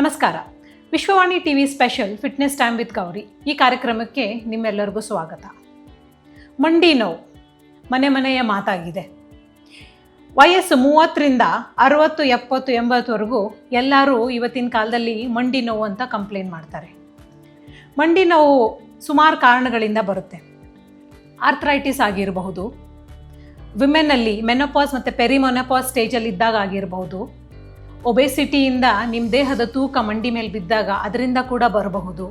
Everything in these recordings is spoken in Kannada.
ನಮಸ್ಕಾರ. Vishwavani TV special fitness time with Gauri ಈ ಕಾರ್ಯಕ್ರಮಕ್ಕೆ ನಿಮ್ಮೆಲ್ಲರಿಗೂ ಸ್ವಾಗತ. ಮಂಡಿ ನೋವು ಮನೆಯ ಮಾತಾಗಿದೆ. ವಯಸ್ಸು 30ರಿಂದ 60, 70, 80ವರೆಗೂ ಎಲ್ಲರೂ ಇವತ್ತಿನ ಕಾಲದಲ್ಲಿ ಮಂಡಿ ನೋವು ಅಂತ ಕಂಪ್ಲೇಂಟ್ ಮಾಡ್ತಾರೆ. ಮಂಡಿ ನೋವು ಸುಮಾರು ಕಾರಣಗಳಿಂದ ಬರುತ್ತೆ. ಆರ್ಥ್ರೈಟಿಸ್ ಆಗಿರಬಹುದು, ವಿಮೆನ್ನಲ್ಲಿ ಮೆನೋಪಾಸ್ ಮತ್ತು ಪೆರಿಮೊನೋಪಾಸ್ ಸ್ಟೇಜಲ್ಲಿ ಇದ್ದಾಗ ಆಗಿರಬಹುದು, ಒಬೆಸಿಟಿಯಿಂದ ನಿಮ್ಮ ದೇಹದ ತೂಕ ಮಂಡಿ ಮೇಲೆ ಬಿದ್ದಾಗ ಅದರಿಂದ ಕೂಡ ಬರಬಹುದು.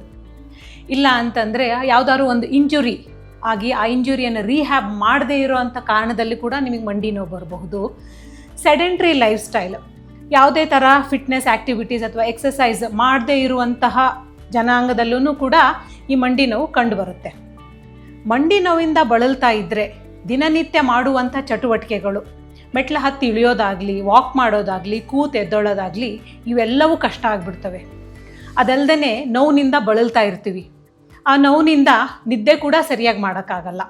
ಇಲ್ಲ ಅಂತಂದರೆ ಯಾವುದಾದ್ರು ಒಂದು ಇಂಜುರಿ ಆಗಿ ಆ ಇಂಜುರಿಯನ್ನು ರೀಹ್ಯಾಬ್ ಮಾಡದೇ ಇರೋವಂಥ ಕಾರಣದಲ್ಲಿ ಕೂಡ ನಿಮಗೆ ಮಂಡಿ ನೋವು ಬರಬಹುದು. ಸೆಡೆಂಟ್ರಿ ಲೈಫ್ ಸ್ಟೈಲ್, ಯಾವುದೇ ಥರ ಫಿಟ್ನೆಸ್ ಆ್ಯಕ್ಟಿವಿಟೀಸ್ ಅಥವಾ ಎಕ್ಸಸೈಸ್ ಮಾಡದೇ ಇರುವಂತಹ ಜನಾಂಗದಲ್ಲೂ ಕೂಡ ಈ ಮಂಡಿ ನೋವು ಕಂಡುಬರುತ್ತೆ. ಮಂಡಿ ನೋವಿಂದ ಬಳಲ್ತಾ ಇದ್ದರೆ ದಿನನಿತ್ಯ ಮಾಡುವಂಥ ಚಟುವಟಿಕೆಗಳು, ಮೆಟ್ಲ ಹತ್ತಿ ಇಳಿಯೋದಾಗಲಿ, ವಾಕ್ ಮಾಡೋದಾಗಲಿ, ಎದ್ದೊಳ್ಳೋದಾಗಲಿ ಇವೆಲ್ಲವೂ ಕಷ್ಟ ಆಗಿಬಿಡ್ತವೆ. ಅದಲ್ಲದೆ ನೋವಿನಿಂದ ಬಳಲ್ತಾ ಇರ್ತೀವಿ. ಆ ನೋವಿನಿಂದ ನಿದ್ದೆ ಕೂಡ ಸರಿಯಾಗಿ ಮಾಡೋಕ್ಕಾಗಲ್ಲ.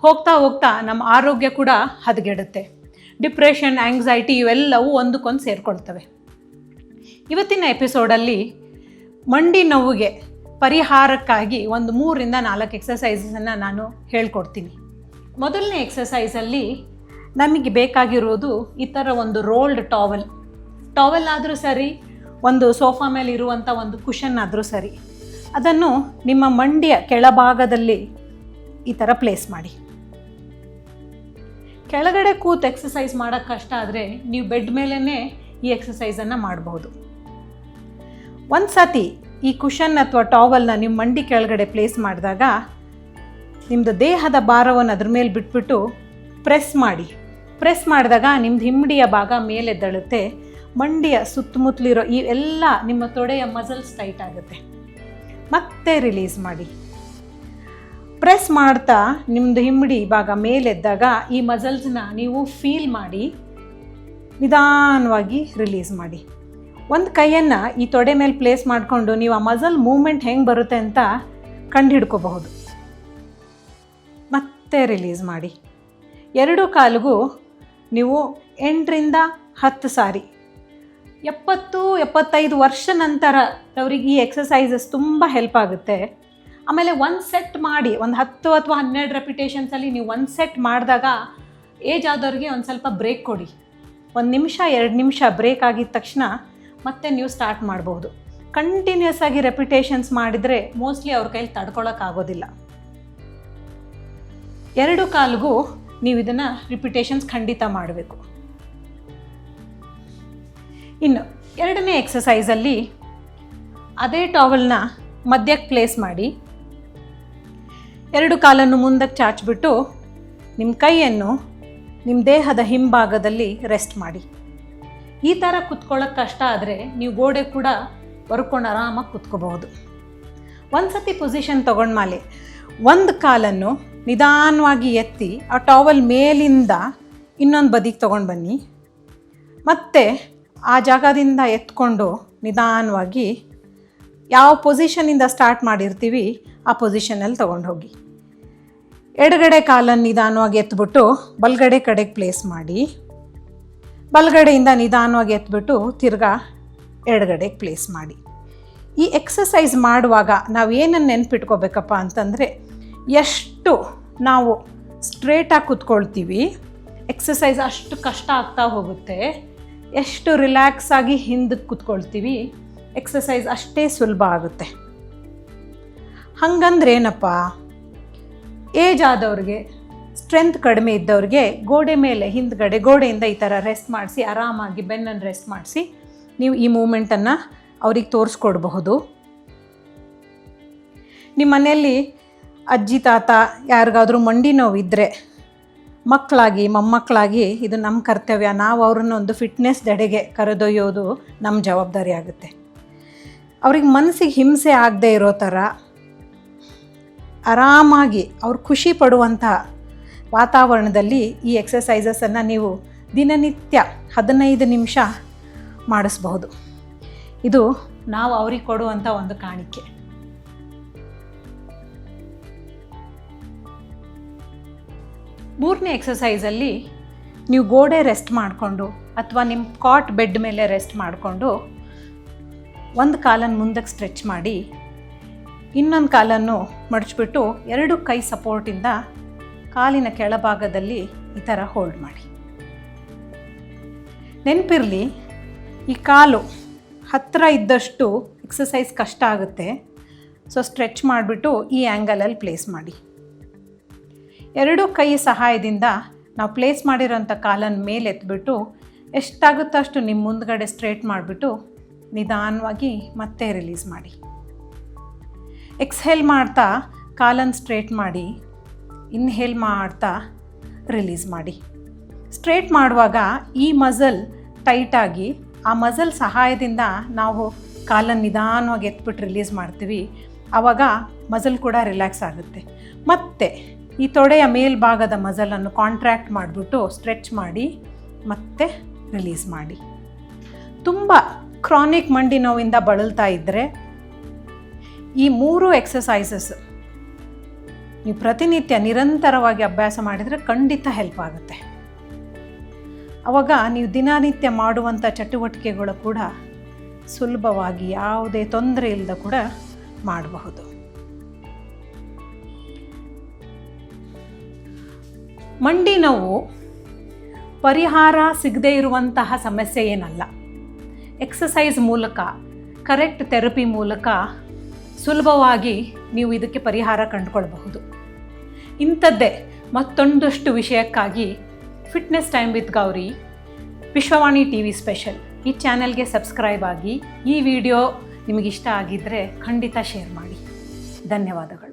ಹೋಗ್ತಾ ಹೋಗ್ತಾ ನಮ್ಮ ಆರೋಗ್ಯ ಕೂಡ ಹದಗೆಡುತ್ತೆ. ಡಿಪ್ರೆಷನ್, ಆ್ಯಂಗ್ಸೈಟಿ ಇವೆಲ್ಲವೂ ಒಂದಕ್ಕೊಂದು ಸೇರಿಕೊಳ್ತವೆ. ಇವತ್ತಿನ ಎಪಿಸೋಡಲ್ಲಿ ಮಂಡಿ ನೋವಿಗೆ ಪರಿಹಾರಕ್ಕಾಗಿ ಒಂದು 3ರಿಂದ 4 ಎಕ್ಸಸೈಸನ್ನು ನಾನು ಹೇಳ್ಕೊಡ್ತೀನಿ. ಮೊದಲನೇ ಎಕ್ಸಸೈಸಲ್ಲಿ ನಮಗೆ ಬೇಕಾಗಿರೋದು ಈ ಥರ ಒಂದು ರೋಲ್ಡ್ ಟಾವೆಲ್ ಆದರೂ ಸರಿ, ಒಂದು ಸೋಫಾ ಮೇಲೆ ಇರುವಂಥ ಒಂದು ಕುಷನ್ ಆದರೂ ಸರಿ, ಅದನ್ನು ನಿಮ್ಮ ಮಂಡಿಯ ಕೆಳಭಾಗದಲ್ಲಿ ಈ ಥರ ಪ್ಲೇಸ್ ಮಾಡಿ. ಕೆಳಗಡೆ ಕೂತು ಎಕ್ಸಸೈಸ್ ಮಾಡೋಕ್ಕೆ ಕಷ್ಟ ಆದರೆ ನೀವು ಬೆಡ್ ಮೇಲೇ ಈ ಎಕ್ಸಸೈಸನ್ನು ಮಾಡಬಹುದು. ಒಂದು ಸತಿ ಈ ಕುಷನ್ ಅಥವಾ ಟಾವೆಲ್ನ ನಿಮ್ಮ ಮಂಡಿ ಕೆಳಗಡೆ ಪ್ಲೇಸ್ ಮಾಡಿದಾಗ ನಿಮ್ಮದು ದೇಹದ ಭಾರವನ್ನು ಅದ್ರ ಮೇಲೆ ಬಿಟ್ಬಿಟ್ಟು ಪ್ರೆಸ್ ಮಾಡಿದಾಗ ನಿಮ್ಮದು ಹಿಂಬಡಿಯ ಭಾಗ ಮೇಲೆದ್ದಳುತ್ತೆ. ಮಂಡಿಯ ಸುತ್ತಮುತ್ತಲಿರೋ ಈ ಎಲ್ಲ ನಿಮ್ಮ ತೊಡೆಯ ಮಸಲ್ಸ್ ಟೈಟ್ ಆಗುತ್ತೆ. ಮತ್ತೆ ರಿಲೀಸ್ ಮಾಡಿ. ಪ್ರೆಸ್ ಮಾಡ್ತಾ ನಿಮ್ಮದು ಹಿಂಬಡಿ ಭಾಗ ಮೇಲೆದ್ದಾಗ ಈ ಮಸಲ್ಸ್ನ ನೀವು ಫೀಲ್ ಮಾಡಿ ನಿಧಾನವಾಗಿ ರಿಲೀಸ್ ಮಾಡಿ. ಒಂದು ಕೈಯನ್ನು ಈ ತೊಡೆ ಮೇಲೆ ಪ್ಲೇಸ್ ಮಾಡಿಕೊಂಡು ನೀವು ಆ ಮಸಲ್ ಮೂವ್ಮೆಂಟ್ ಹೆಂಗೆ ಬರುತ್ತೆ ಅಂತ ಕಂಡುಹಿಡ್ಕೋಬಹುದು. ಮತ್ತೆ ರಿಲೀಸ್ ಮಾಡಿ. 2 ಕಾಲಿಗೂ ನೀವು 8ರಿಂದ 10 ಸಾರಿ, 70-75 ವರ್ಷ ನಂತರ ಅವರಿಗೆ ಈ ಎಕ್ಸಸೈಸಸ್ ತುಂಬ ಹೆಲ್ಪ್ ಆಗುತ್ತೆ. ಆಮೇಲೆ ಒಂದು ಸೆಟ್ ಮಾಡಿ, ಒಂದು 10 ಅಥವಾ 12 ರೆಪಿಟೇಷನ್ಸಲ್ಲಿ ನೀವು ಒಂದು ಸೆಟ್ ಮಾಡಿದಾಗ ಏಜ್ ಆದವ್ರಿಗೆ ಒಂದು ಸ್ವಲ್ಪ ಬ್ರೇಕ್ ಕೊಡಿ. 1 ನಿಮಿಷ 2 ನಿಮಿಷ ಬ್ರೇಕ್ ಆಗಿದ ತಕ್ಷಣ ಮತ್ತೆ ನೀವು ಸ್ಟಾರ್ಟ್ ಮಾಡ್ಬೋದು. ಕಂಟಿನ್ಯೂಸ್ ಆಗಿ ರೆಪಿಟೇಷನ್ಸ್ ಮಾಡಿದರೆ ಮೋಸ್ಟ್ಲಿ ಅವ್ರ ಕೈಲಿ ತಡ್ಕೊಳಕ್ಕಾಗೋದಿಲ್ಲ. 2 ಕಾಲಿಗೂ ನೀವು ಇದನ್ನು ರಿಪಿಟೇಷನ್ಸ್ ಖಂಡಿತ ಮಾಡಬೇಕು. ಇನ್ನು 2ನೇ ಎಕ್ಸಸೈಸಲ್ಲಿ ಅದೇ ಟಾವೆಲ್ನ ಮಧ್ಯಕ್ಕೆ ಪ್ಲೇಸ್ ಮಾಡಿ, 2 ಕಾಲನ್ನು ಮುಂದಕ್ಕೆ ಚಾಚಿಬಿಟ್ಟು ನಿಮ್ಮ ಕೈಯನ್ನು ನಿಮ್ಮ ದೇಹದ ಹಿಂಭಾಗದಲ್ಲಿ ರೆಸ್ಟ್ ಮಾಡಿ. ಈ ಥರ ಕುತ್ಕೊಳ್ಳೋಕ್ಕೆ ಕಷ್ಟ ಆದರೆ ನೀವು ಗೋಡೆ ಕೂಡ ಬರ್ಕೊಂಡು ಆರಾಮಾಗಿ ಕುತ್ಕೋಬಹುದು. ಒಂದು ಸತಿ ಪೊಸಿಷನ್ ತೊಗೊಂಡ್ಮೇಲೆ ಒಂದು ಕಾಲನ್ನು ನಿಧಾನವಾಗಿ ಎತ್ತಿ ಆ ಟಾವೆಲ್ ಮೇಲಿಂದ ಇನ್ನೊಂದು ಬದಿಗೆ ತೊಗೊಂಡು ಬನ್ನಿ. ಮತ್ತು ಆ ಜಾಗದಿಂದ ಎತ್ಕೊಂಡು ನಿಧಾನವಾಗಿ ಯಾವ ಪೊಸಿಷನಿಂದ ಸ್ಟಾರ್ಟ್ ಮಾಡಿರ್ತೀವಿ ಆ ಪೊಸಿಷನಲ್ಲಿ ತೊಗೊಂಡು ಹೋಗಿ. ಎಡಗಡೆ ಕಾಲನ್ನು ನಿಧಾನವಾಗಿ ಎತ್ಬಿಟ್ಟು ಬಲಗಡೆ ಕಡೆಗೆ ಪ್ಲೇಸ್ ಮಾಡಿ. ಬಲಗಡೆಯಿಂದ ನಿಧಾನವಾಗಿ ಎತ್ಬಿಟ್ಟು ತಿರ್ಗಾ ಎಡಗಡೆಗೆ ಪ್ಲೇಸ್ ಮಾಡಿ. ಈ ಎಕ್ಸಸೈಸ್ ಮಾಡುವಾಗ ನಾವು ಏನನ್ನು ನೆನ್ಪಿಟ್ಕೋಬೇಕಪ್ಪ ಅಂತಂದರೆ, ಎಷ್ಟು ನಾವು ಸ್ಟ್ರೇಟಾಗಿ ಕೂತ್ಕೊಳ್ತೀವಿ ಎಕ್ಸಸೈಸ್ ಅಷ್ಟು ಕಷ್ಟ ಆಗ್ತಾ ಹೋಗುತ್ತೆ. ಎಷ್ಟು ರಿಲ್ಯಾಕ್ಸ್ ಆಗಿ ಹಿಂದಕ್ಕೆ ಕೂತ್ಕೊಳ್ತೀವಿ ಎಕ್ಸಸೈಸ್ ಅಷ್ಟೇ ಸುಲಭ ಆಗುತ್ತೆ. ಹಾಗಂದ್ರೆ ಏನಪ್ಪ, ಏಜ್ ಆದವ್ರಿಗೆ, ಸ್ಟ್ರೆಂತ್ ಕಡಿಮೆ ಇದ್ದವ್ರಿಗೆ ಗೋಡೆ ಮೇಲೆ ಹಿಂದ್ಗಡೆ ಗೋಡೆಯಿಂದ ಈ ಥರ ರೆಸ್ಟ್ ಮಾಡಿಸಿ, ಆರಾಮಾಗಿ ಬೆನ್ನನ್ನು ರೆಸ್ಟ್ ಮಾಡಿಸಿ ನೀವು ಈ ಮೂಮೆಂಟನ್ನು ಅವ್ರಿಗೆ ತೋರಿಸ್ಕೊಡ್ಬಹುದು. ನಿಮ್ಮ ಮನೆಯಲ್ಲಿ ಅಜ್ಜಿ ತಾತ ಯಾರಿಗಾದ್ರೂ ಮಂಡಿ ನೋವಿದ್ದರೆ ಮಕ್ಕಳಾಗಿ ಮೊಮ್ಮಕ್ಕಳಾಗಿ ಇದು ನಮ್ಮ ಕರ್ತವ್ಯ. ನಾವು ಅವ್ರನ್ನ ಒಂದು ಫಿಟ್ನೆಸ್ ದೆಡೆಗೆ ಕರೆದೊಯ್ಯೋದು ನಮ್ಮ ಜವಾಬ್ದಾರಿ ಆಗುತ್ತೆ. ಅವ್ರಿಗೆ ಮನಸ್ಸಿಗೆ ಹಿಂಸೆ ಆಗದೆ ಇರೋ ಥರ ಆರಾಮಾಗಿ ಅವ್ರು ಖುಷಿ ಪಡುವಂಥ ವಾತಾವರಣದಲ್ಲಿ ಈ ಎಕ್ಸಸೈಸಸನ್ನು ನೀವು ದಿನನಿತ್ಯ 15 ನಿಮಿಷ ಮಾಡಿಸ್ಬಹುದು. ಇದು ನಾವು ಅವ್ರಿಗೆ ಕೊಡುವಂಥ ಒಂದು ಕಾಣಿಕೆ. ಮೂರನೇ ಎಕ್ಸಸೈಸಲ್ಲಿ ನೀವು ಗೋಡೆ ರೆಸ್ಟ್ ಮಾಡಿಕೊಂಡು ಅಥವಾ ನಿಮ್ಮ ಕಾಟ್ ಬೆಡ್ ಮೇಲೆ ರೆಸ್ಟ್ ಮಾಡಿಕೊಂಡು ಒಂದು ಕಾಲನ್ನು ಮುಂದಕ್ಕೆ ಸ್ಟ್ರೆಚ್ ಮಾಡಿ ಇನ್ನೊಂದು ಕಾಲನ್ನು ಮಡಚಿಬಿಟ್ಟು 2 ಕೈ ಸಪೋರ್ಟಿಂದ ಕಾಲಿನ ಕೆಳಭಾಗದಲ್ಲಿ ಈ ಥರ ಹೋಲ್ಡ್ ಮಾಡಿ. ನೆನಪಿರಲಿ, ಈ ಕಾಲು ಹತ್ತಿರ ಇದ್ದಷ್ಟು ಎಕ್ಸಸೈಸ್ ಕಷ್ಟ ಆಗುತ್ತೆ. ಸೊ ಸ್ಟ್ರೆಚ್ ಮಾಡಿಬಿಟ್ಟು ಈ ಆ್ಯಂಗಲಲ್ಲಿ ಪ್ಲೇಸ್ ಮಾಡಿ. 2 ಕೈ ಸಹಾಯದಿಂದ ನಾವು ಪ್ಲೇಸ್ ಮಾಡಿರೋಂಥ ಕಾಲನ್ನು ಮೇಲೆ ಎತ್ಬಿಟ್ಟು ಎಷ್ಟಾಗುತ್ತೋ ಅಷ್ಟು ನಿಮ್ಮ ಮುಂದ್ಗಡೆ ಸ್ಟ್ರೇಟ್ ಮಾಡಿಬಿಟ್ಟು ನಿಧಾನವಾಗಿ ಮತ್ತೆ ರಿಲೀಸ್ ಮಾಡಿ. ಎಕ್ಸ್ಹೇಲ್ ಮಾಡ್ತಾ ಕಾಲನ್ನು ಸ್ಟ್ರೇಟ್ ಮಾಡಿ, ಇನ್ಹೇಲ್ ಮಾಡ್ತಾ ರಿಲೀಸ್ ಮಾಡಿ. ಸ್ಟ್ರೇಟ್ ಮಾಡುವಾಗ ಈ ಮಸಲ್ ಟೈಟಾಗಿ ಆ ಮಸಲ್ ಸಹಾಯದಿಂದ ನಾವು ಕಾಲನ್ನು ನಿಧಾನವಾಗಿ ಎತ್ಬಿಟ್ಟು ರಿಲೀಸ್ ಮಾಡ್ತೀವಿ. ಆವಾಗ ಮಸಲ್ ಕೂಡ ರಿಲ್ಯಾಕ್ಸ್ ಆಗುತ್ತೆ. ಮತ್ತು ಈ ತೊಡೆಯ ಮೇಲ್ಭಾಗದ ಮಸಲನ್ನು ಕಾಂಟ್ರ್ಯಾಕ್ಟ್ ಮಾಡಿಬಿಟ್ಟು ಸ್ಟ್ರೆಚ್ ಮಾಡಿ ಮತ್ತೆ ರಿಲೀಸ್ ಮಾಡಿ. ತುಂಬ ಕ್ರಾನಿಕ್ ಮಂಡಿ ನೋವಿಂದ ಬಳಲ್ತಾ ಇದ್ದರೆ ಈ 3 ಎಕ್ಸಸೈಸಸ್ ನೀವು ಪ್ರತಿನಿತ್ಯ ನಿರಂತರವಾಗಿ ಅಭ್ಯಾಸ ಮಾಡಿದರೆ ಖಂಡಿತ ಹೆಲ್ಪ್ ಆಗುತ್ತೆ. ಆವಾಗ ನೀವು ದಿನನಿತ್ಯ ಮಾಡುವಂಥ ಚಟುವಟಿಕೆಗಳು ಕೂಡ ಸುಲಭವಾಗಿ ಯಾವುದೇ ತೊಂದರೆ ಇಲ್ಲದ ಕೂಡ ಮಾಡಬಹುದು. ಮಂಡಿ ನೋವು ಪರಿಹಾರ ಸಿಗದೇ ಇರುವಂತಹ ಸಮಸ್ಯೆ ಏನಲ್ಲ. ಎಕ್ಸಸೈಸ್ ಮೂಲಕ, ಕರೆಕ್ಟ್ ಥೆರಪಿ ಮೂಲಕ ಸುಲಭವಾಗಿ ನೀವು ಇದಕ್ಕೆ ಪರಿಹಾರ ಕಂಡುಕೊಳ್ಬಹುದು. ಇಂಥದ್ದೇ ಮತ್ತೊಂದಷ್ಟು ವಿಷಯಕ್ಕಾಗಿ fitness time with Gauri Vishwavani TV special ಈ ಚಾನೆಲ್ಗೆ ಸಬ್ಸ್ಕ್ರೈಬ್ ಆಗಿ. ಈ ವಿಡಿಯೋ ನಿಮಗಿಷ್ಟ ಆಗಿದ್ದರೆ ಖಂಡಿತ ಶೇರ್ ಮಾಡಿ. ಧನ್ಯವಾದಗಳು.